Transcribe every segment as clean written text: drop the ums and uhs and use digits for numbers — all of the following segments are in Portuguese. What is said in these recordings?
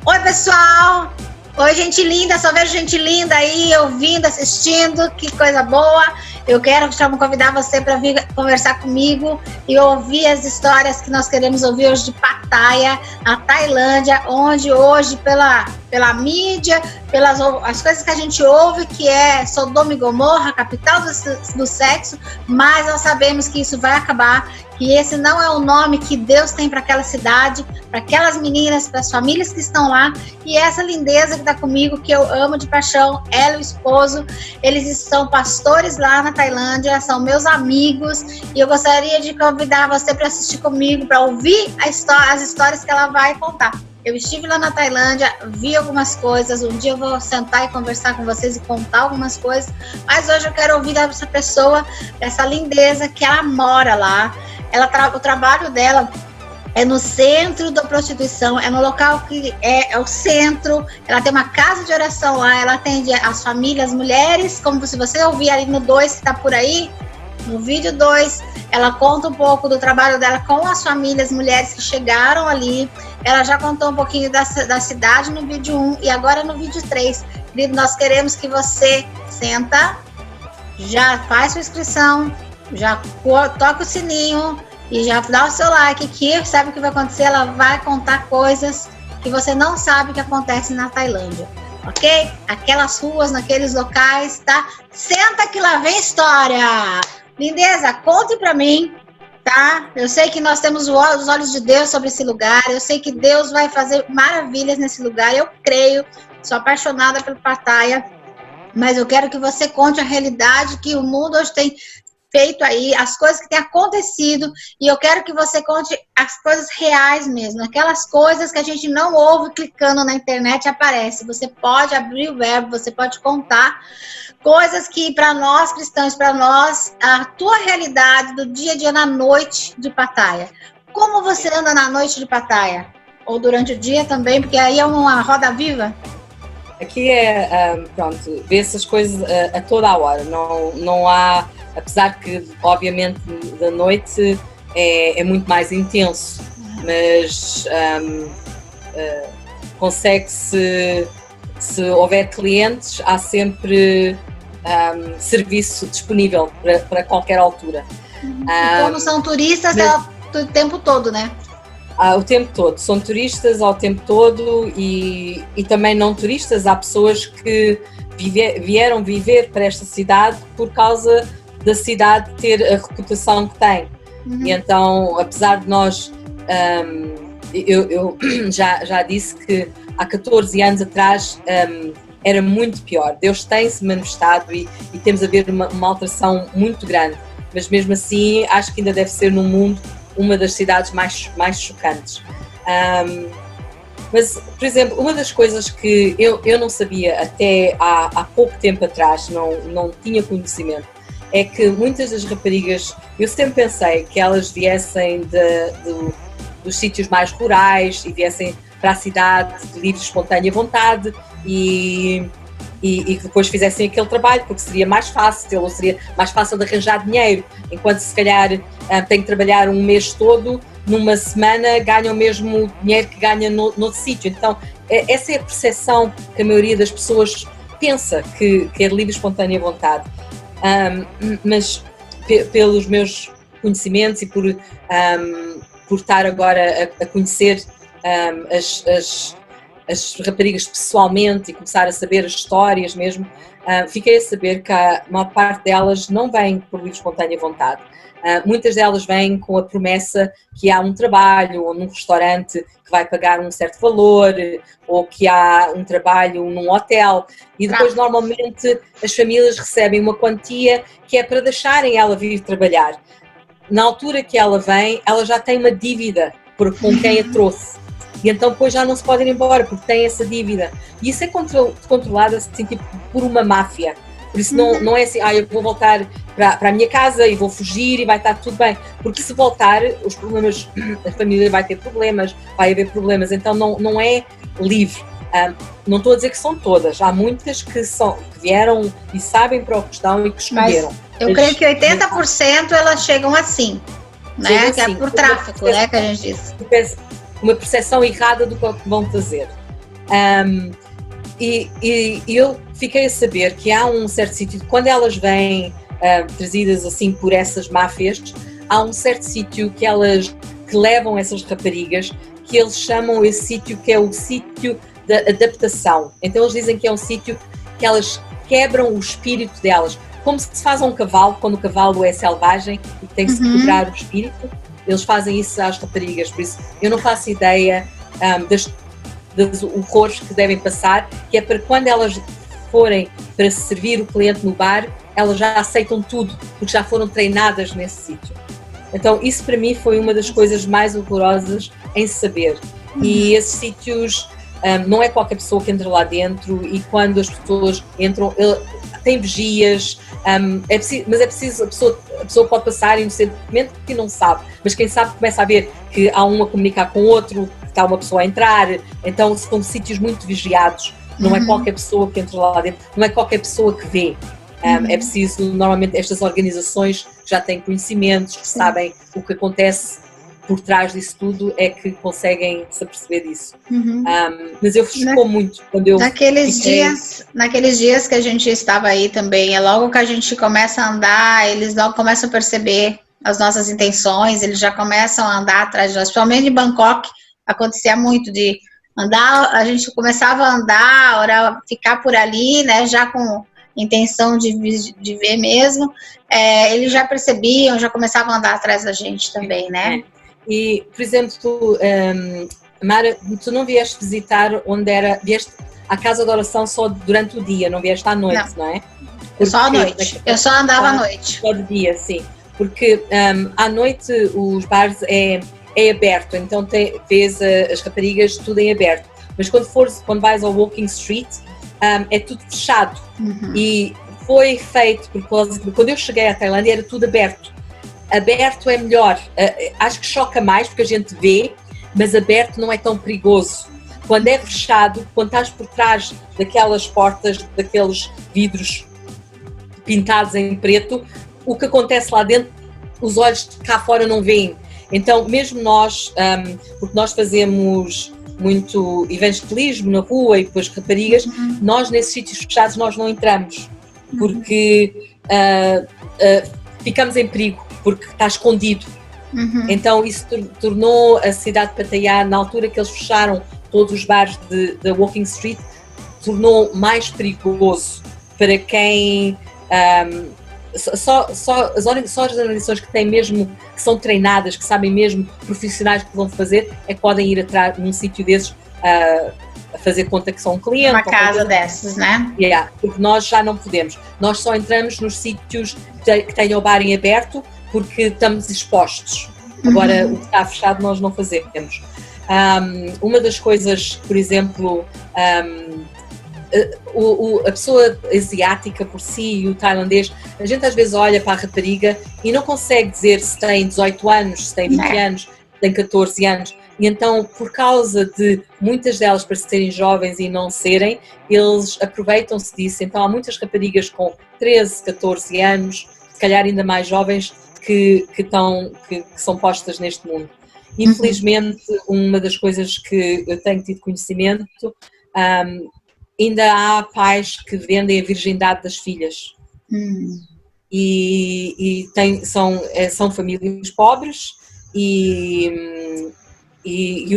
Oi, pessoal! Oi, gente linda! Só vejo gente linda aí, ouvindo, assistindo, que coisa boa! Eu quero convidar você para vir conversar comigo e ouvir as histórias que nós queremos ouvir hoje de Pattaya, a Tailândia, onde hoje, pela mídia, pelas as coisas que a gente ouve, que é Sodoma e Gomorra, a capital do sexo, mas nós sabemos que isso vai acabar, que esse não é o nome que Deus tem para aquela cidade, para aquelas meninas, para as famílias que estão lá, e essa lindeza que está comigo, que eu amo de paixão, ela e o esposo, eles são pastores lá na Tailândia, são meus amigos, e eu gostaria de convidar você para assistir comigo, para ouvir as histórias que ela vai contar. Eu estive lá na Tailândia, vi algumas coisas, um dia eu vou sentar e conversar com vocês e contar algumas coisas, mas hoje eu quero ouvir dessa pessoa, dessa lindeza que ela mora lá. O trabalho dela é no centro da prostituição, é no local que é o centro. Ela tem uma casa de oração lá, ela atende as famílias, mulheres, como se você ouvir ali no 2 que está por aí, no vídeo 2, ela conta um pouco do trabalho dela com as famílias, mulheres que chegaram ali. Ela já contou um pouquinho da cidade no vídeo 1 e agora no vídeo 3. Querido, nós queremos que você senta, já faz sua inscrição, já toca o sininho e já dá o seu like, que sabe o que vai acontecer, ela vai contar coisas que você não sabe que acontecem na Tailândia, ok? Aquelas ruas, naqueles locais, tá? Senta que lá vem história! Lindeza, conte pra mim, tá? Eu sei que nós temos os olhos de Deus sobre esse lugar, eu sei que Deus vai fazer maravilhas nesse lugar, eu creio, sou apaixonada pelo Pattaya, mas eu quero que você conte a realidade que o mundo hoje tem feito aí, as coisas que têm acontecido, e eu quero que você conte as coisas reais mesmo, aquelas coisas que a gente não ouve clicando na internet e aparece. Você pode abrir o verbo, você pode contar coisas que para nós cristãos, para nós, a tua realidade do dia a dia na noite de Pattaya. Como você anda na noite de Pattaya? Ou durante o dia também, porque aí é uma roda viva? Aqui pronto, vê essas coisas a toda a hora, não há, apesar que obviamente da noite é muito mais intenso, mas consegue-se, se houver clientes, há sempre serviço disponível para qualquer altura. Como são turistas, é o tempo todo, né? O tempo todo, são turistas ao tempo todo e também não turistas, há pessoas que vieram viver para esta cidade por causa da cidade ter a reputação que tem. E então, apesar de nós, eu já disse que há 14 anos atrás era muito pior, Deus tem-se manifestado e temos a ver uma alteração muito grande, mas mesmo assim acho que ainda deve ser no mundo uma das cidades mais chocantes. Mas, por exemplo, uma das coisas que eu não sabia até há pouco tempo atrás, não tinha conhecimento, é que muitas das raparigas, eu sempre pensei que elas viessem dos sítios mais rurais e viessem para a cidade de livre, espontânea vontade e que depois fizessem aquele trabalho, porque seria mais fácil, ou seria mais fácil de arranjar dinheiro, enquanto se calhar tem que trabalhar um mês todo, numa semana ganha o mesmo dinheiro que ganha noutro sítio. Então essa é a percepção que a maioria das pessoas pensa, que é de livre, espontânea vontade. Mas pelos meus conhecimentos e por estar agora a conhecer as raparigas pessoalmente e começar a saber as histórias mesmo, fiquei a saber que a maior parte delas não vêm por livre, espontânea vontade. Muitas delas vêm com a promessa que há um trabalho ou num restaurante que vai pagar um certo valor, ou que há um trabalho num hotel, e depois normalmente as famílias recebem uma quantia que é para deixarem ela vir trabalhar. Na altura que ela vem, ela já tem uma dívida com quem a trouxe. E então depois já não se pode ir embora porque tem essa dívida. E isso é controlado assim, tipo, por uma máfia. Por isso não é assim, eu vou voltar para a minha casa e vou fugir e vai estar tudo bem. Porque se voltar, os problemas, a família vai ter problemas, vai haver problemas. Então não é livre. Não estou a dizer que são todas. Há muitas que vieram e sabem para o que estão e que escolheram. Mas eu creio que 80% elas chegam assim, né? Assim, que é por tráfico, né? Que a gente diz. Uma percepção errada do que vão fazer. E eu fiquei a saber que há um certo sítio, quando elas vêm trazidas assim por essas máfias, há um certo sítio que levam essas raparigas, que eles chamam esse sítio que é o sítio da adaptação. Então eles dizem que é um sítio que elas quebram o espírito delas, como se faz a um cavalo, quando o cavalo é selvagem e tem que se quebrar o espírito. Eles fazem isso às raparigas, por isso eu não faço ideia dos horrores que devem passar, que é para quando elas forem para servir o cliente no bar, elas já aceitam tudo, porque já foram treinadas nesse sítio. Então isso para mim foi uma das coisas mais horrorosas em saber. E esses sítios, não é qualquer pessoa que entra lá dentro, e quando as pessoas entram, tem vigias, mas é preciso, a pessoa pode passar inocentemente porque não sabe, mas quem sabe começa a ver que há um a comunicar com o outro, que está uma pessoa a entrar, então são sítios muito vigiados, não é qualquer pessoa que entra lá dentro, não é qualquer pessoa que vê. É preciso, normalmente estas organizações já têm conhecimentos, que sabem o que acontece por trás disso tudo, é que conseguem se aperceber disso. Mas eu chocou muito quando eu naqueles dias que a gente estava aí também, é logo que a gente começa a andar, eles logo começam a perceber as nossas intenções, eles já começam a andar atrás de nós. Principalmente em Bangkok, acontecia muito de andar, a gente começava a andar, ficar por ali, né, já com intenção de ver mesmo, eles já percebiam, já começavam a andar atrás da gente também, né? E, por exemplo, Mara, tu não vieste visitar vieste à casa de oração só durante o dia, não vieste à noite, não é? Porque só à noite, eu só andava à noite. Só de dia, sim, porque à noite os bares é aberto, então vês as raparigas tudo em aberto, mas quando vais ao Walking Street, é tudo fechado. E foi feito, porque quando eu cheguei à Tailândia era tudo aberto. Aberto é melhor, acho que choca mais porque a gente vê, mas aberto não é tão perigoso. Quando é fechado, quando estás por trás daquelas portas, daqueles vidros pintados em preto, o que acontece lá dentro, os olhos cá fora não veem. Então, mesmo nós, porque nós fazemos muito evangelismo na rua e depois raparigas, nós nesses sítios fechados nós não entramos, porque ficamos em perigo, porque está escondido. Então isso tornou a cidade de Pattaya, na altura que eles fecharam todos os bares da Walking Street, tornou mais perigoso para quem... Só as organizações que têm mesmo, que são treinadas, que sabem mesmo, profissionais que vão fazer, é que podem ir atrás num sítio desses a fazer conta que são um cliente. Uma casa dessas, né? Porque nós já não podemos. Nós só entramos nos sítios que tenham o bar em aberto porque estamos expostos. Agora, o que está fechado nós não fazemos. Uma das coisas, por exemplo, a pessoa asiática por si e o tailandês, a gente às vezes olha para a rapariga e não consegue dizer se tem 18 anos, se tem 20 anos, se tem 14 anos. E então, por causa de muitas delas parecerem jovens e não serem, eles aproveitam-se disso. Então há muitas raparigas com 13, 14 anos, se calhar ainda mais jovens, que são postas neste mundo. Infelizmente, uma das coisas que eu tenho tido conhecimento, ainda há pais que vendem a virgindade das filhas. E são famílias pobres e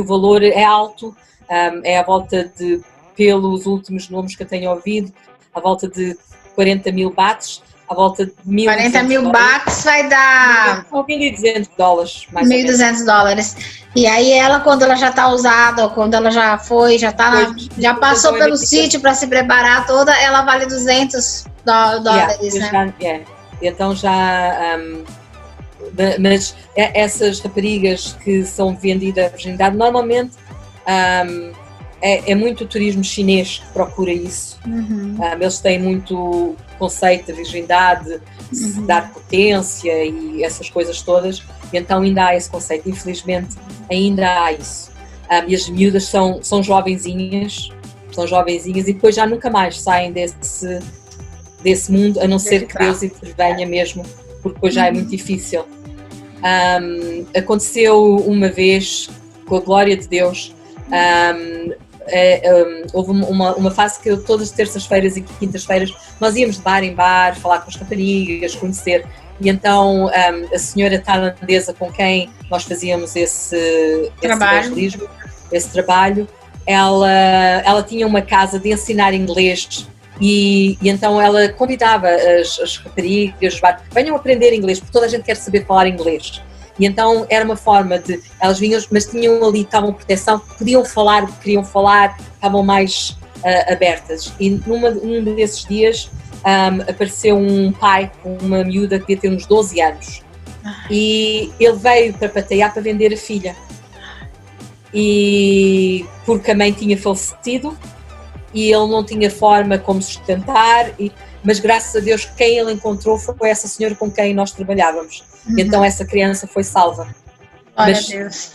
o valor é alto, é à volta de, pelos últimos números que eu tenho ouvido, à volta de 40 mil bahts, à volta de 40 mil bahts vai dar... $1.200, mais ou menos. $1.200. E aí ela, quando ela já está usada, ou quando ela já foi, já passou pelo sítio para se preparar toda, ela vale $200, né? Então já... mas essas raparigas que são vendidas à virgindade, normalmente é muito o turismo chinês que procura isso. Eles têm muito conceito de virgindade, de dar potência e essas coisas todas, e então ainda há esse conceito, infelizmente ainda há isso. E as miúdas são jovenzinhas e depois já nunca mais saem desse mundo, a não ser que Deus intervenha mesmo, porque depois já é muito difícil. Aconteceu uma vez, com a glória de Deus, houve uma fase que todas as terças-feiras e quintas-feiras nós íamos de bar em bar, falar com as raparigas, conhecer. E então a senhora tailandesa com quem nós fazíamos esse evangelismo, esse trabalho, ela tinha uma casa de ensinar inglês e então ela convidava as raparigas, venham aprender inglês, porque toda a gente quer saber falar inglês. E então era uma forma de, elas vinham, mas tinham ali, estavam proteção, podiam falar o que queriam falar, estavam mais abertas. E num desses dias apareceu um pai com uma miúda que devia ter uns 12 anos. E ele veio para Pattaya para vender a filha. E porque a mãe tinha falecido e ele não tinha forma como sustentar, mas graças a Deus quem ele encontrou foi essa senhora com quem nós trabalhávamos. Uhum. Então essa criança foi salva. Mas Deus.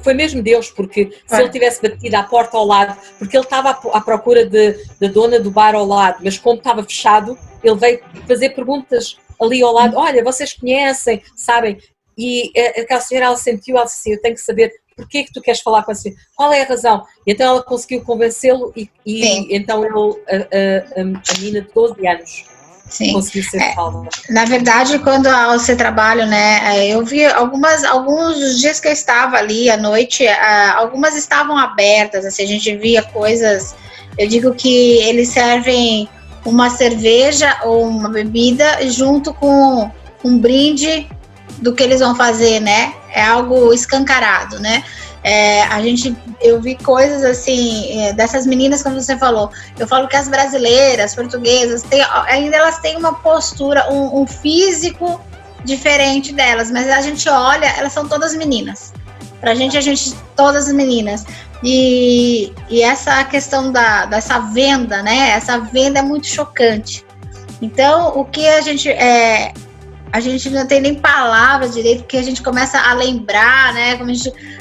Foi mesmo Deus, porque se ele tivesse batido à porta ao lado, porque ele estava à procura da dona do bar ao lado, mas como estava fechado, ele veio fazer perguntas ali ao lado, olha, vocês conhecem, sabem? E aquela senhora, ela sentiu, ela disse assim, eu tenho que saber porquê é que tu queres falar com a senhora, qual é a razão? E então ela conseguiu convencê-lo e então a menina de 12 anos conseguiu ser salva. Na verdade, quando você trabalha, né, eu vi alguns dos dias que eu estava ali à noite, algumas estavam abertas, assim, a gente via coisas, eu digo que eles servem uma cerveja ou uma bebida junto com um brinde do que eles vão fazer, né? É algo escancarado, né? Eu vi coisas assim, dessas meninas, como você falou. Eu falo que as brasileiras, portuguesas, ainda elas têm uma postura, um físico diferente delas, mas a gente olha, elas são todas meninas. Pra gente, todas meninas. E essa questão dessa venda, né? Essa venda é muito chocante. Então, o que a gente não tem nem palavras direito, porque a gente começa a lembrar, né? Como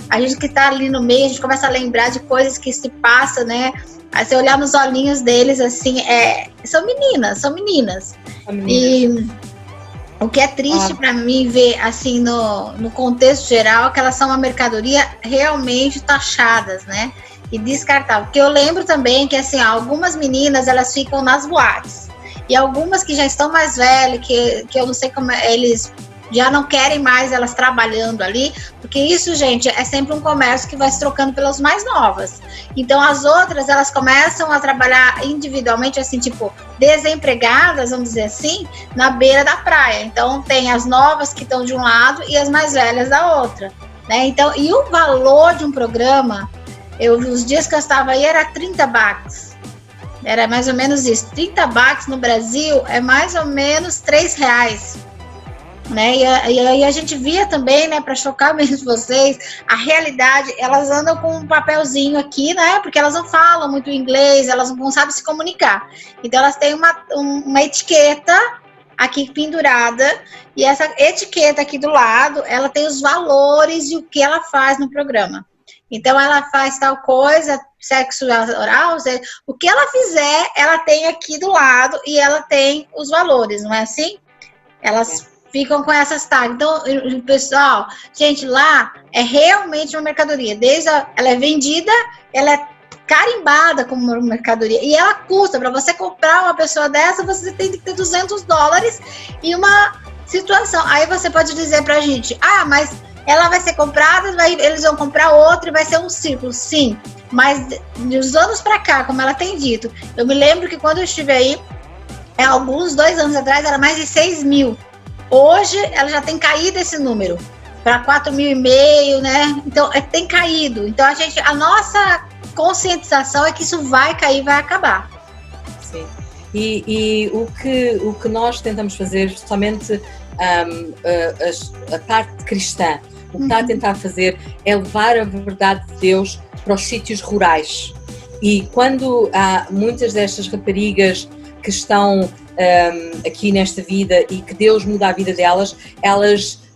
a gente que está ali no meio, a gente começa a lembrar de coisas que se passam, né? Aí você olhar nos olhinhos deles, assim, são meninas. E o que é triste para mim ver, assim, no contexto geral, é que elas são uma mercadoria realmente taxadas, né? E descartável. Porque eu lembro também que, assim, algumas meninas, elas ficam nas boates. E algumas que já estão mais velhas, que eu não sei como eles já não querem mais elas trabalhando ali, porque isso, gente, é sempre um comércio que vai se trocando pelas mais novas. Então, as outras, elas começam a trabalhar individualmente, assim, tipo, desempregadas, vamos dizer assim, na beira da praia. Então, tem as novas que estão de um lado e as mais velhas da outra, né? Então, e o valor de um programa, os dias que eu estava aí, era 30 bahts. Era mais ou menos isso. 30 bahts no Brasil é mais ou menos R$3. Né? E aí a gente via também, né, para chocar mesmo vocês, a realidade, elas andam com um papelzinho aqui, né, porque elas não falam muito inglês, elas não sabem se comunicar. Então elas têm uma etiqueta aqui pendurada, e essa etiqueta aqui do lado, ela tem os valores e o que ela faz no programa. Então, ela faz tal coisa, sexo oral, o que ela fizer, ela tem aqui do lado e ela tem os valores, não é assim? Elas ficam com essas tags. Então, pessoal, gente, lá é realmente uma mercadoria. Ela é vendida, ela é carimbada como uma mercadoria. E ela custa, para você comprar uma pessoa dessa, você tem que ter $200 e uma situação. Aí você pode dizer pra gente, mas ela vai ser comprada, eles vão comprar outra e vai ser um círculo. Sim, mas dos anos pra cá, como ela tem dito, eu me lembro que quando eu estive aí, alguns 2 anos atrás, era mais de 6 mil. Hoje, ela já tem caído esse número para 4.500, né? Então, tem caído. Então, a nossa conscientização é que isso vai cair, vai acabar. Sim. E o que nós tentamos fazer, justamente a parte cristã, o que está a tentar fazer é levar a verdade de Deus para os sítios rurais. E quando há muitas destas raparigas que estão aqui nesta vida e que Deus muda a vida delas,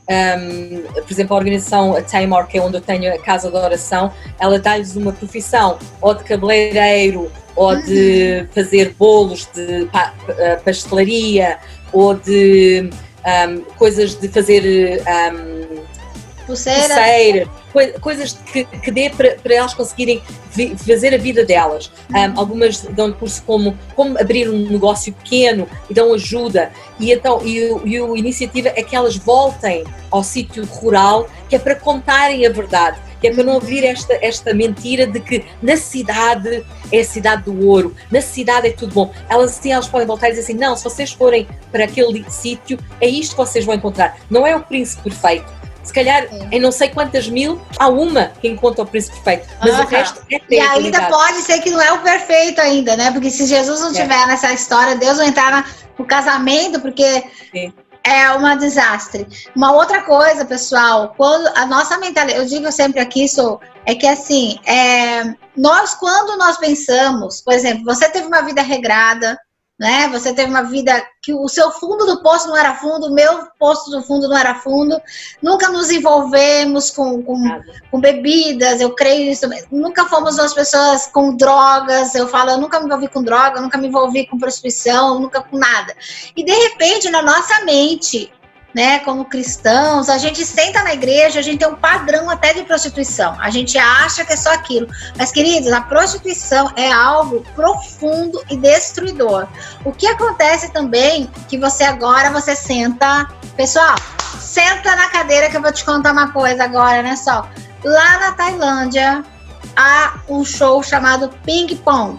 por exemplo, a organização Tamar, que é onde eu tenho a casa de oração, ela dá-lhes uma profissão, ou de cabeleireiro, ou de fazer bolos de pastelaria, ou de coisas de fazer pulseiras, coisas que dê para elas conseguirem fazer a vida delas. Algumas dão curso como abrir um negócio pequeno e dão ajuda. E a iniciativa é que elas voltem ao sítio rural, que é para contarem a verdade, que é para não ouvir esta mentira de que na cidade é a cidade do ouro, na cidade é tudo bom. Elas podem voltar e dizer assim, não, se vocês forem para aquele sítio, é isto que vocês vão encontrar. Não é o príncipe perfeito. Se calhar, em não sei quantas mil, há uma que encontra o príncipe perfeito, mas o resto é ter. E ainda pode ser que não é o perfeito ainda, né? Porque se Jesus não estiver nessa história, Deus vai entrar no casamento, porque... Sim. É um desastre. Uma outra coisa, pessoal, quando a nossa mentalidade, eu digo sempre aqui, é que assim, quando nós pensamos, por exemplo, você teve uma vida regrada, né? Você teve uma vida que o seu fundo do poço não era fundo, o meu poço do fundo não era fundo, nunca nos envolvemos com bebidas, eu creio nisso, nunca fomos as pessoas com drogas, eu nunca me envolvi com droga, nunca me envolvi com prostituição, nunca com nada. E de repente, na nossa mente, né, como cristãos, a gente senta na igreja, a gente tem um padrão até de prostituição, a gente acha que é só aquilo, mas queridos, a prostituição é algo profundo e destruidor. O que acontece também, que você senta, pessoal, senta na cadeira que eu vou te contar uma coisa agora, né, só, lá na Tailândia, há um show chamado Ping Pong.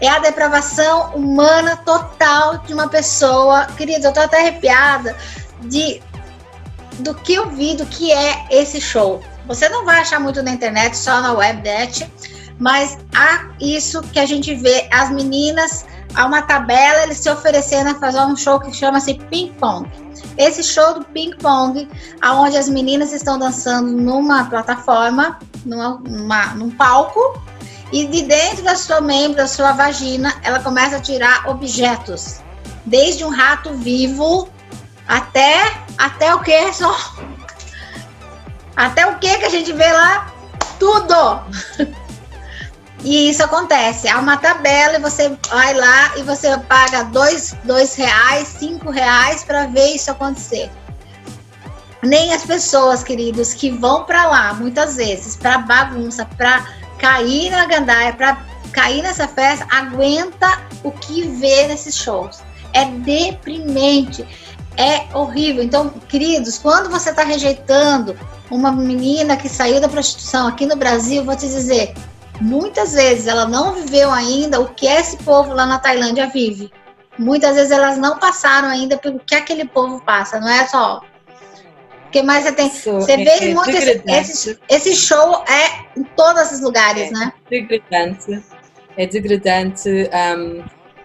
É a depravação humana total de uma pessoa, queridos, eu tô até arrepiada, do que eu vi, do que é esse show. Você não vai achar muito na internet, só na webnet, mas há isso que a gente vê, as meninas, há uma tabela, eles se oferecendo a fazer um show que chama-se Ping Pong. Esse show do Ping Pong, onde as meninas estão dançando numa plataforma, num palco, e de dentro da sua membro, da sua vagina, ela começa a tirar objetos, desde um rato vivo até o que só? Até o que a gente vê lá? Tudo! E isso acontece. Há uma tabela e você vai lá e você paga R$2, R$5 para ver isso acontecer. Nem as pessoas, queridos, que vão para lá, muitas vezes, para bagunça, para cair na gandaia, para cair nessa festa, aguenta o que vê nesses shows. É deprimente. É horrível. Então, queridos, quando você está rejeitando uma menina que saiu da prostituição aqui no Brasil, vou te dizer, muitas vezes ela não viveu ainda o que esse povo lá na Tailândia vive. Muitas vezes elas não passaram ainda pelo que aquele povo passa, não é só... Porque mais você tem... Você vê muito esse show em todos os lugares, né? É degradante.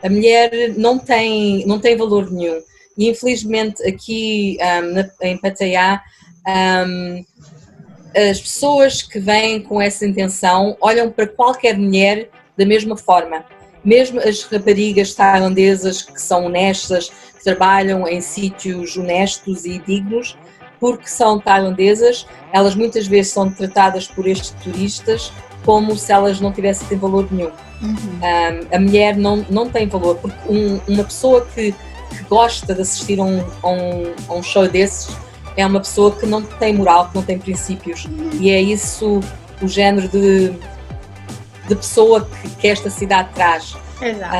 A mulher não tem valor nenhum. E infelizmente aqui em Pattaya, as pessoas que vêm com essa intenção olham para qualquer mulher da mesma forma. Mesmo as raparigas tailandesas que são honestas, que trabalham em sítios honestos e dignos, porque são tailandesas, elas muitas vezes são tratadas por estes turistas como se elas não tivessem valor nenhum. A mulher não tem valor, porque uma pessoa que gosta de assistir a um show desses é uma pessoa que não tem moral, que não tem princípios, e é isso o género de pessoa que esta cidade traz. Exato.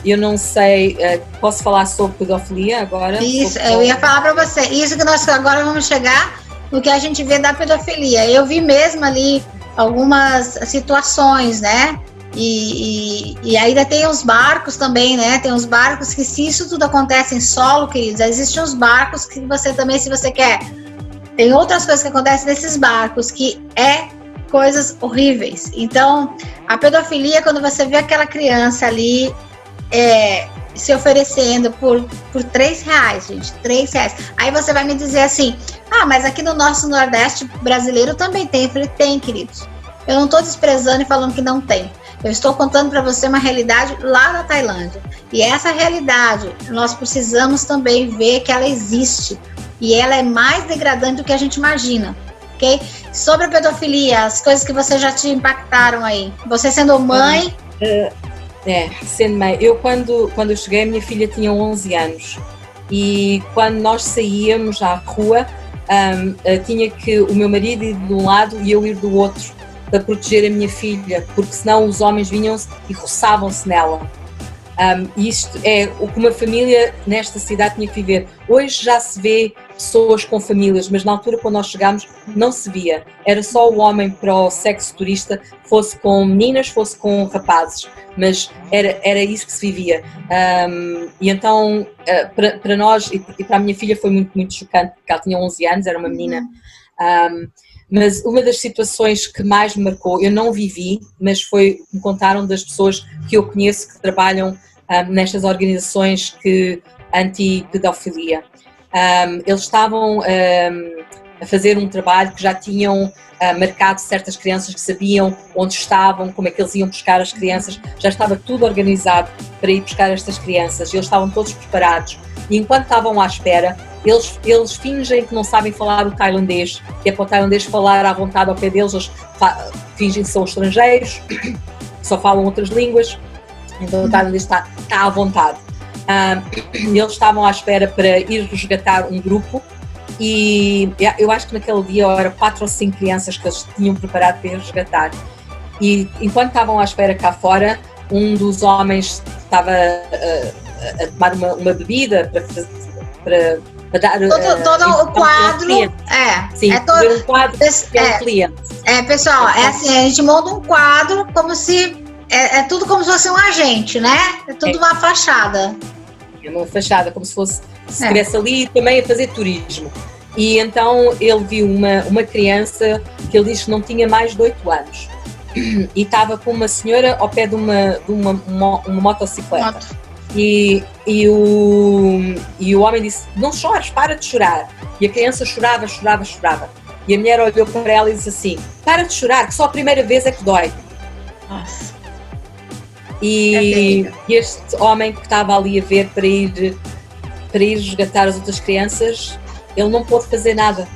Eu não sei, posso falar sobre pedofilia agora? Isso, eu ia falar para você, isso que nós agora vamos chegar no que a gente vê da pedofilia. Eu vi mesmo ali algumas situações, né? E ainda tem os barcos também, né? Tem os barcos que, se isso tudo acontece em solo, queridos, existem os barcos que você também, se você quer, tem outras coisas que acontecem nesses barcos, que coisas horríveis. Então, a pedofilia, quando você vê aquela criança ali se oferecendo por R$3, gente, R$3. Aí você vai me dizer assim, mas aqui no nosso Nordeste brasileiro também tem. Eu falei, tem, queridos. Eu não estou desprezando e falando que não tem. Eu estou contando para você uma realidade lá na Tailândia. E essa realidade, nós precisamos também ver que ela existe. E ela é mais degradante do que a gente imagina. Ok? Sobre a pedofilia, as coisas que você já te impactaram aí. Você sendo mãe... Sendo mãe. Eu, quando eu cheguei, minha filha tinha 11 anos. E quando nós saíamos à rua, tinha que o meu marido ir de um lado e eu ir do outro para proteger a minha filha, porque senão os homens vinham-se e roçavam-se nela. Isto é o que uma família nesta cidade tinha que viver. Hoje já se vê pessoas com famílias, mas na altura, quando nós chegámos, não se via. Era só o homem para o sexo turista, fosse com meninas, fosse com rapazes, mas era isso que se vivia. E então, para nós e para a minha filha foi muito, muito chocante, porque ela tinha 11 anos, era uma menina. Mas uma das situações que mais me marcou, eu não vivi, mas me contaram das pessoas que eu conheço que trabalham nestas organizações anti-pedofilia. Eles estavam a fazer um trabalho que já tinham marcado certas crianças, que sabiam onde estavam, como é que eles iam buscar as crianças, já estava tudo organizado para ir buscar estas crianças, eles estavam todos preparados. E enquanto estavam à espera, eles fingem que não sabem falar o tailandês, que é para o tailandês falar à vontade ao pé deles, eles fingem que são estrangeiros, que só falam outras línguas, então o tailandês está à vontade. Eles estavam à espera para ir resgatar um grupo e eu acho que naquele dia eram 4 ou 5 crianças que eles tinham preparado para ir resgatar. E enquanto estavam à espera cá fora, um dos homens estava a tomar uma bebida para dar todo o quadro. Sim, todo um quadro para o cliente. Pessoal, é assim, a gente monta um quadro como se é tudo como se fosse um agente, né? É tudo uma fachada. É uma fachada, como se estivesse ali também a fazer turismo. E então ele viu uma criança que ele disse que não tinha mais de 8 anos e estava com uma senhora ao pé de uma motocicleta. E o homem disse: não chores, para de chorar. E a criança chorava. E a mulher olhou para ela e disse assim: para de chorar, que só a primeira vez é que dói. Nossa. E este homem que estava ali a ver para ir resgatar as outras crianças, ele não pôde fazer nada,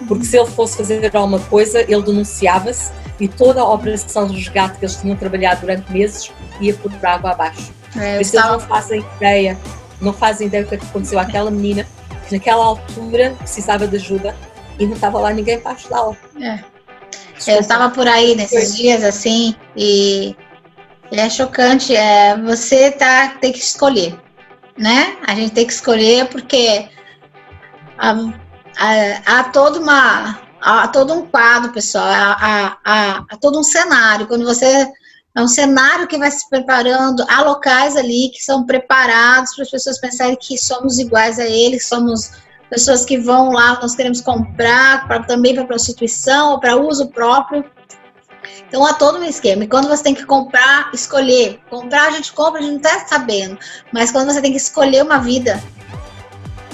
porque se ele fosse fazer alguma coisa, ele denunciava-se e toda a operação de resgate que eles tinham trabalhado durante meses ia por água abaixo. Eles não fazem ideia do que aconteceu àquela menina que naquela altura precisava de ajuda e não estava lá ninguém para ajudá-la. Eu estava por aí nesses dias assim e é chocante, você tem que escolher, né? A gente tem que escolher porque há todo um quadro, pessoal, há todo um cenário. Quando você é um cenário que vai se preparando, há locais ali que são preparados para as pessoas pensarem que somos iguais a eles, somos pessoas que vão lá, nós queremos comprar também para prostituição ou para uso próprio. Então há todo um esquema. E quando você tem que comprar, escolher. Comprar, a gente compra, a gente não está sabendo. Mas quando você tem que escolher uma vida,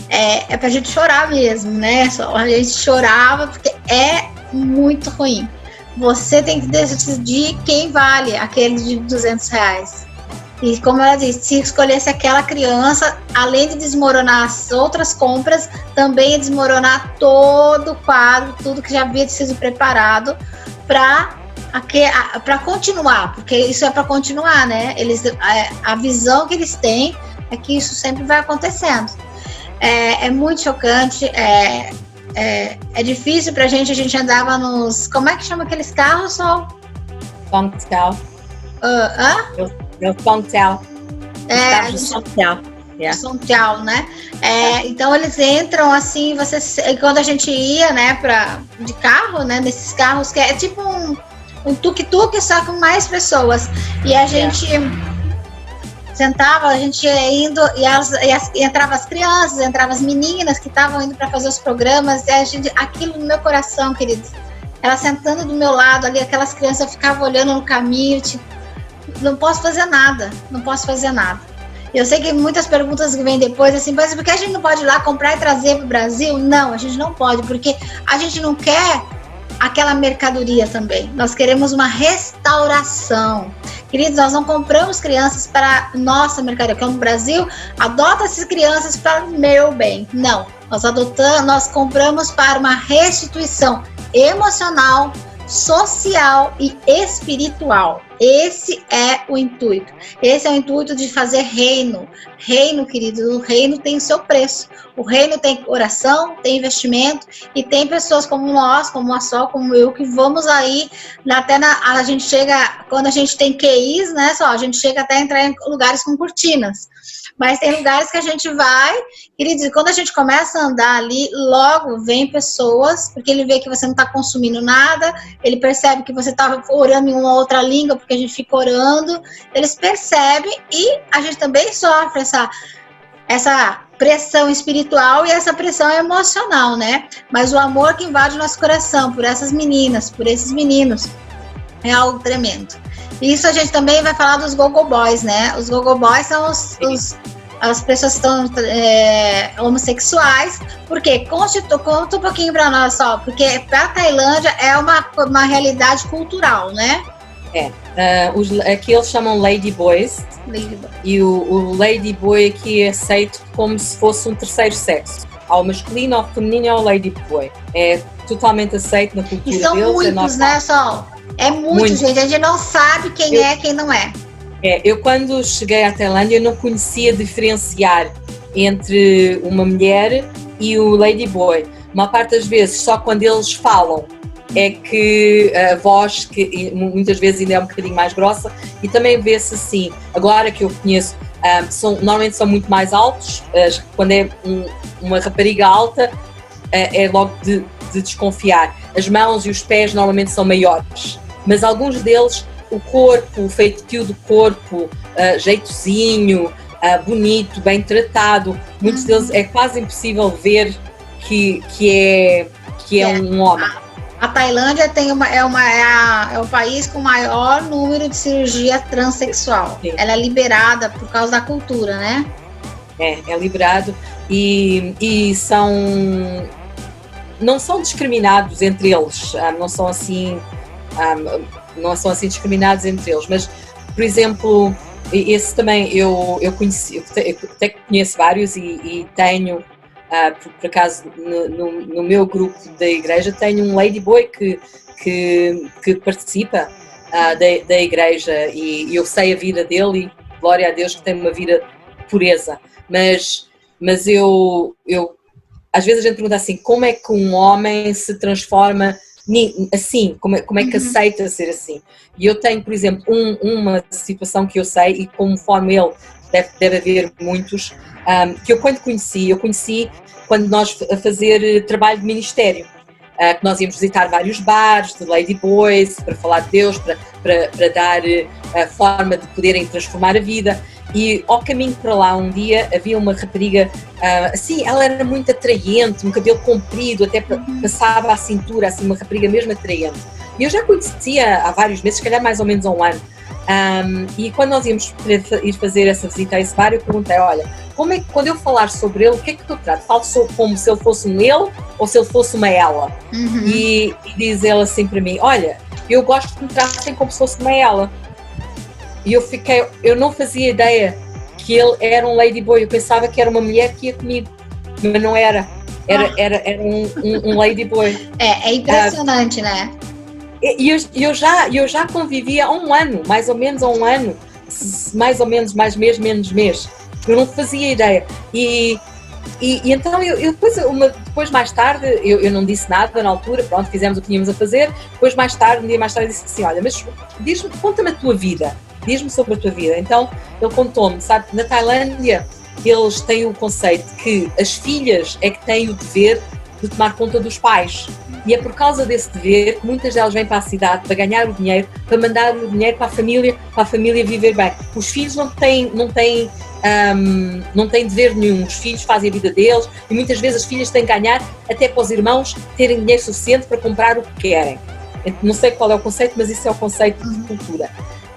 é pra gente chorar mesmo, né? A gente chorava porque é muito ruim. Você tem que decidir quem vale aquele de R$200. E como ela disse, se escolhesse aquela criança, além de desmoronar as outras compras, também ia desmoronar todo o quadro, tudo que já havia sido preparado para continuar, porque isso é para continuar, né? A visão que eles têm é que isso sempre vai acontecendo. É muito chocante, é difícil pra gente. A gente andava nos... Como é que chama aqueles carros, Sol? Songtel. Songtel. Songtel, né? Então eles entram assim, quando a gente ia, né, de carro, né, nesses carros que é tipo um tuk-tuk, só com mais pessoas. E a gente sentava, a gente ia indo, e entrava as crianças, entrava as meninas que estavam indo para fazer os programas, e aquilo no meu coração, queridos, ela sentando do meu lado ali, aquelas crianças, eu ficava olhando no caminho, tipo, não posso fazer nada. Eu sei que muitas perguntas que vêm depois, assim, mas por que a gente não pode ir lá comprar e trazer para o Brasil? Não, a gente não pode, porque a gente não quer aquela mercadoria também. Nós queremos uma restauração. Queridos, nós não compramos crianças para nossa mercadoria, porque no Brasil, adota essas crianças para o meu bem. Não, nós compramos para uma restituição emocional, social e espiritual. Esse é o intuito. Esse é o intuito de fazer reino. Reino, querido, o reino tem o seu preço. O reino tem oração, tem investimento e tem pessoas como nós, como a Sol, como eu, que vamos aí, a gente chega, quando a gente tem QIs, né, Sol, a gente chega até a entrar em lugares com cortinas. Mas tem lugares que a gente vai, querido, quando a gente começa a andar ali, logo vem pessoas, porque ele vê que você não está consumindo nada, ele percebe que você está orando em uma outra língua, porque a gente fica orando, eles percebem e a gente também sofre essa pressão espiritual e essa pressão emocional, né? Mas o amor que invade o nosso coração por essas meninas, por esses meninos, é algo tremendo. Isso a gente também vai falar dos Go-Go Boys, né? Os Go-Go Boys são as pessoas que estão homossexuais, porque conta um pouquinho para nós só, porque para a Tailândia é uma realidade cultural, né? Aqui eles chamam Lady Boys. E o Lady Boy aqui é aceito como se fosse um terceiro sexo. Ao masculino, ao feminino e ao Lady Boy. É totalmente aceito na cultura deles. E são muitos, né, Sol? É muito, gente. A gente não sabe quem é quem não é. Eu quando cheguei à Tailândia eu não conhecia diferenciar entre uma mulher e o Lady Boy. Uma parte das vezes, só quando eles falam, é que a voz, que muitas vezes ainda é um bocadinho mais grossa, e também vê-se assim, agora que eu conheço, normalmente são muito mais altos, quando é uma rapariga alta, é logo de desconfiar. As mãos e os pés normalmente são maiores, mas alguns deles, o corpo, o feitio do corpo, jeitozinho, bonito, bem tratado, muitos deles é quase impossível ver que é um homem. A Tailândia é o país com o maior número de cirurgia transexual. Sim. Ela é liberada por causa da cultura, né? É liberado e não são discriminados entre eles, não são assim discriminados entre eles, mas, por exemplo, esse também eu conheci, eu até conheço vários e tenho, por acaso, no meu grupo da igreja, tenho um Ladyboy que participa da igreja e eu sei a vida dele e glória a Deus que tem uma vida de pureza, mas eu às vezes a gente pergunta assim, como é que um homem se transforma assim, como é que aceita ser assim? E eu tenho, por exemplo, uma situação que eu sei, e conforme ele deve haver muitos, que eu conheci quando nós a fazer trabalho de ministério, que nós íamos visitar vários bares de Lady Boys para falar de Deus, para dar a forma de poderem transformar a vida. E ao caminho para lá um dia havia uma rapariga, assim, ela era muito atraente, um cabelo comprido, até passava à cintura, assim, uma rapariga mesmo atraente. E eu já conhecia há vários meses, se calhar mais ou menos há um ano. E quando nós íamos ir fazer essa visita a esse bar, eu perguntei, olha, como é que quando eu falar sobre ele, o que é que eu trato? Falo como se ele fosse um ele ou se ele fosse uma ela? E diz ele assim para mim, olha, eu gosto que me tratem como se fosse uma ela. E eu não fazia ideia que ele era um ladyboy, eu pensava que era uma mulher que ia comigo, mas não era, era um ladyboy. É impressionante, né? E eu já convivia há um ano, mais ou menos há um ano, mais ou menos, mais mês, menos mês, eu não fazia ideia. E então eu depois mais tarde, eu não disse nada na altura, pronto, fizemos o que tínhamos a fazer, depois mais tarde, um dia mais tarde disse assim, olha, mas conta-me a tua vida. Diz-me sobre a tua vida. Então, ele contou-me, sabe, na Tailândia eles têm o conceito que as filhas é que têm o dever de tomar conta dos pais. E é por causa desse dever que muitas delas vêm para a cidade para ganhar o dinheiro, para mandar o dinheiro para a família viver bem. Os filhos não têm dever nenhum, os filhos fazem a vida deles e muitas vezes as filhas têm que ganhar até para os irmãos terem dinheiro suficiente para comprar o que querem. Não sei qual é o conceito, mas isso é o conceito de cultura.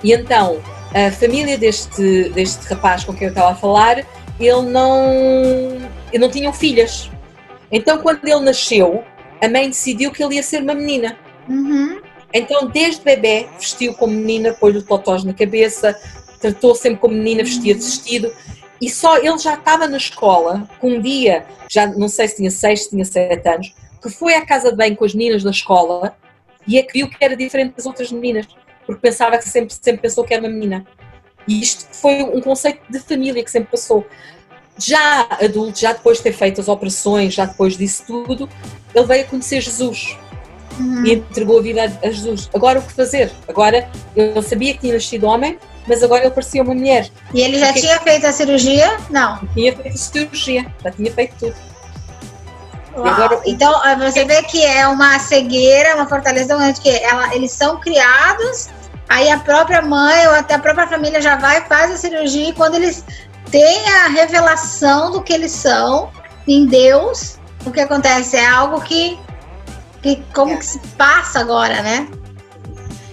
E então, a família deste rapaz com quem eu estava a falar, ele não tinham filhas. Então, quando ele nasceu, a mãe decidiu que ele ia ser uma menina. Então, desde bebê, vestiu como menina, pôs-lhe totós na cabeça, tratou sempre como menina, vestia de vestido. E só ele já estava na escola, que um dia, já não sei se tinha 6, se tinha 7 anos, que foi à casa de banho com as meninas da escola e é que viu que era diferente das outras meninas. porque pensava que sempre pensou que era uma menina. E isto foi um conceito de família que sempre passou. Já adulto, já depois de ter feito as operações, já depois disso tudo, ele veio a conhecer Jesus e entregou a vida a Jesus. Agora o que fazer? Agora ele sabia que tinha nascido homem, mas agora ele parecia uma mulher. E ele já tinha feito a cirurgia? Não. Tinha feito a cirurgia, já tinha feito tudo. Agora, então você vê que é uma cegueira, uma fortaleza onde que eles são criados, aí a própria mãe ou até a própria família já vai e faz a cirurgia, e quando eles têm a revelação do que eles são em Deus, o que acontece é algo que que se passa agora, né?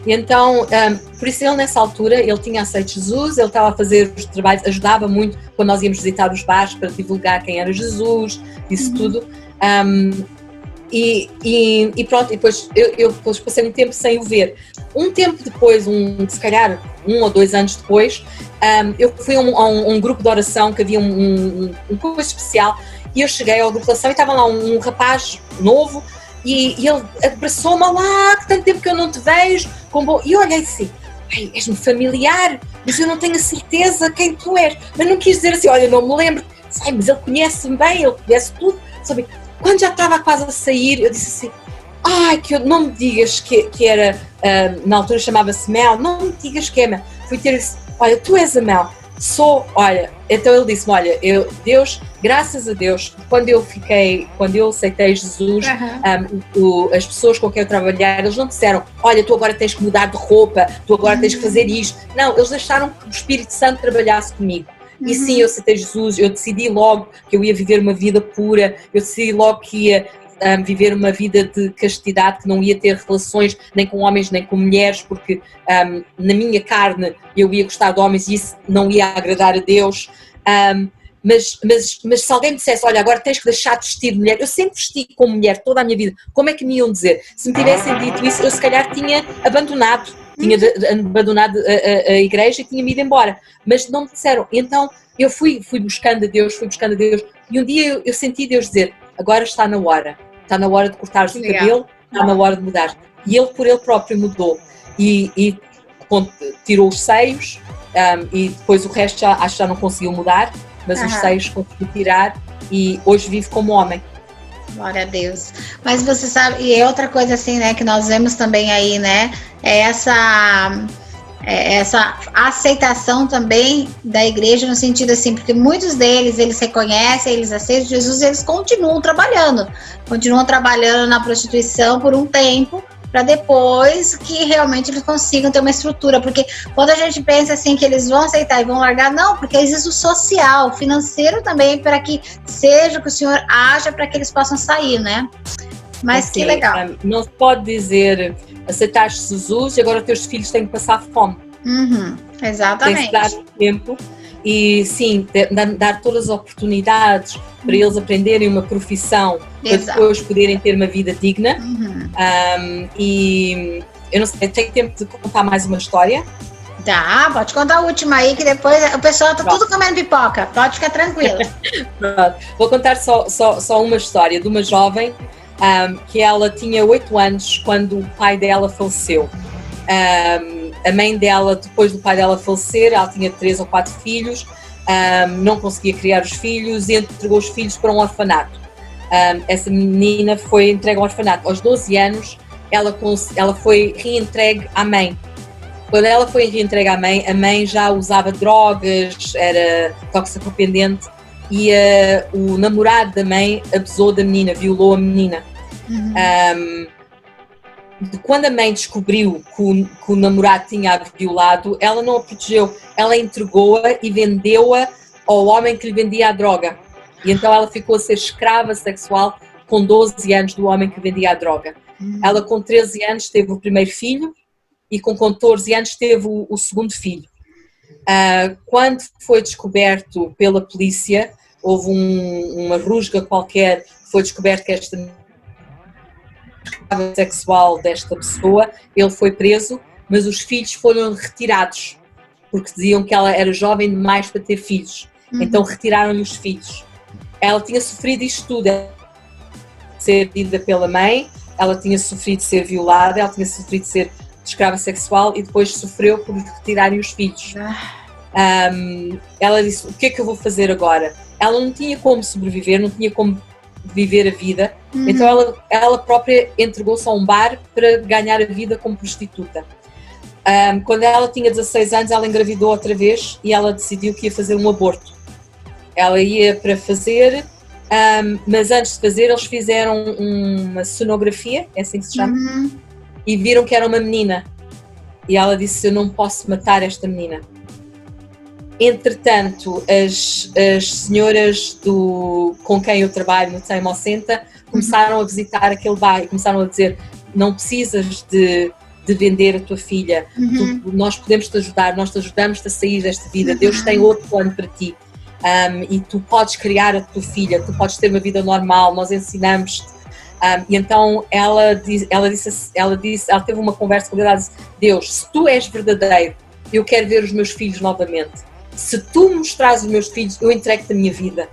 E então, por isso ele nessa altura, ele tinha aceito Jesus, ele estava a fazer os trabalhos, ajudava muito quando nós íamos visitar os bares para divulgar quem era Jesus, isso tudo. E pronto, e depois eu passei um tempo sem o ver. Um tempo depois, se calhar 1 ou 2 anos depois, eu fui a um grupo de oração que havia um coisa especial, e eu cheguei ao grupo de oração e estava lá um rapaz novo, e ele abraçou-me: lá, que tanto tempo que eu não te vejo, e eu olhei assim: és-me familiar, mas eu não tenho a certeza quem tu és. Mas não quis dizer assim: olha, não me lembro. Mas ele conhece-me bem, ele conhece tudo, sabe? Quando já estava quase a sair, eu disse assim: que não me digas que era, na altura chamava-se Mel, não me digas que é Mel. Fui ter e disse: olha, tu és a Mel. Sou, olha. Então ele disse-me: olha, Deus, graças a Deus, quando eu aceitei Jesus, as pessoas com quem eu trabalhar, eles não disseram: olha, tu agora tens que mudar de roupa, tu agora tens que fazer isto. Não, eles deixaram que o Espírito Santo trabalhasse comigo. E sim, eu aceitei Jesus, eu decidi logo que eu ia viver uma vida pura, eu decidi logo que ia viver uma vida de castidade, que não ia ter relações nem com homens nem com mulheres, porque na minha carne eu ia gostar de homens e isso não ia agradar a Deus. Mas se alguém me dissesse: olha, agora tens que deixar de vestir de mulher, eu sempre vesti como mulher toda a minha vida, como é que me iam dizer? Se me tivessem dito isso, eu se calhar tinha abandonado a igreja e tinha-me ido embora, mas não me disseram. Então eu fui buscando a Deus, e um dia eu senti Deus dizer: agora está na hora de cortares o cabelo, está na hora de mudar. E ele por ele próprio mudou e tirou os seios, e depois o resto acho que já não conseguiu mudar, mas os seios conseguiu tirar, e hoje vive como homem. Glória a Deus. Mas você sabe, e é outra coisa assim, né, que nós vemos também aí, né, é essa aceitação também da igreja, no sentido assim, porque muitos deles, eles reconhecem, eles aceitam Jesus, e eles continuam trabalhando na prostituição por um tempo, para depois que realmente eles consigam ter uma estrutura, porque quando a gente pensa assim que eles vão aceitar e vão largar, não, porque existe o social, o financeiro também, para que seja o que o Senhor haja para que eles possam sair, né? Mas assim, que legal. Não se pode dizer: aceitaste Jesus e agora os teus filhos têm que passar fome. Exatamente. Tem que dar tempo e sim, dar todas as oportunidades para eles aprenderem uma profissão, para depois poderem ter uma vida digna. E eu não sei, tenho tempo de contar mais uma história? Tá, pode contar a última aí, que depois o pessoal tá tudo comendo pipoca, pode ficar tranquilo. Vou contar só uma história de uma jovem que ela tinha 8 anos quando o pai dela faleceu. A mãe dela, depois do pai dela falecer, ela tinha 3 ou 4 filhos, não conseguia criar os filhos e entregou os filhos para um orfanato. Essa menina foi entregue ao orfanato. Aos 12 anos, ela foi reentregue à mãe. Quando ela foi reentregue à mãe, a mãe já usava drogas, era toxicodependente, e o namorado da mãe abusou da menina, violou a menina. Quando a mãe descobriu que o namorado tinha a violado, ela não a protegeu, ela entregou-a e vendeu-a ao homem que lhe vendia a droga. E então ela ficou a ser escrava sexual com 12 anos do homem que vendia a droga. Ela com 13 anos teve o primeiro filho e com 14 anos teve o segundo filho. Quando foi descoberto pela polícia, houve uma rusga qualquer, foi descoberto que esta sexual desta pessoa, ele foi preso, mas os filhos foram retirados, porque diziam que ela era jovem demais para ter filhos, então retiraram-lhe os filhos. Ela tinha sofrido isto tudo, ser dida pela mãe, ela tinha sofrido de ser violada, ela tinha sofrido de ser escrava sexual e depois sofreu por lhe retirarem os filhos. Ela disse, o que é que eu vou fazer agora? Ela não tinha como sobreviver, não tinha como viver a vida, então ela própria entregou-se a um bar para ganhar a vida como prostituta. Quando ela tinha 16 anos, ela engravidou outra vez e ela decidiu que ia fazer um aborto. Ela ia para fazer, mas antes de fazer eles fizeram uma sonografia, é assim que se chama, e viram que era uma menina. E ela disse, eu não posso matar esta menina. Entretanto, as senhoras com quem eu trabalho no Time Center começaram a visitar aquele bar e começaram a dizer, não precisas de vender a tua filha, nós podemos te ajudar, nós te ajudamos a sair desta vida, Deus tem outro plano para ti, e tu podes criar a tua filha, tu podes ter uma vida normal, nós ensinamos-te. E então ela teve uma conversa com Deus, ela disse, Deus, se tu és verdadeiro, eu quero ver os meus filhos novamente, se tu me mostrares os meus filhos, eu entrego-te a minha vida.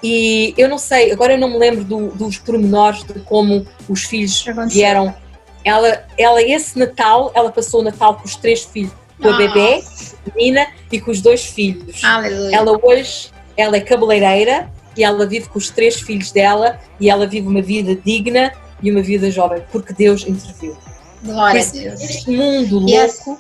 E eu não sei, agora eu não me lembro dos pormenores de como os filhos vieram. Ela esse Natal, ela passou o Natal com os 3 filhos, com a bebê, a menina, e com os 2 filhos. Aleluia. Ela é cabeleireira e ela vive com os 3 filhos dela e ela vive uma vida digna e uma vida jovem, porque Deus interviu. Glória a Deus. Neste mundo louco,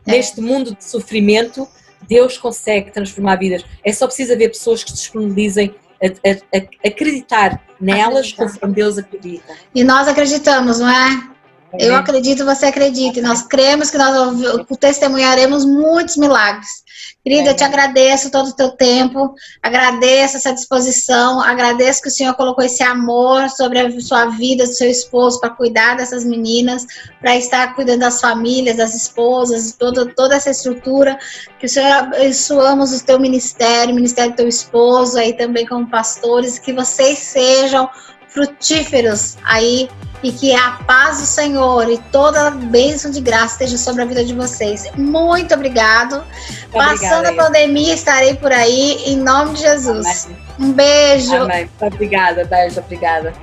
neste mundo de sofrimento, Deus consegue transformar vidas. É só preciso haver pessoas que se disponibilizem a acreditar nelas conforme Deus acredita. E nós acreditamos, não é? Eu acredito, você acredita. E nós cremos que nós testemunharemos muitos milagres. Querida, eu te agradeço todo o teu tempo, agradeço essa disposição, agradeço que o Senhor colocou esse amor sobre a sua vida, do seu esposo, para cuidar dessas meninas, para estar cuidando das famílias, das esposas, toda essa estrutura. Que o Senhor abençoamos o teu ministério, o ministério do teu esposo, aí também como pastores, que vocês sejam frutíferos aí, e que a paz do Senhor e toda a bênção de graça esteja sobre a vida de vocês. Muito obrigado. Passando a pandemia, estarei por aí, em nome de Jesus. Amém. Um beijo. Amém. Obrigada, beijo, obrigada.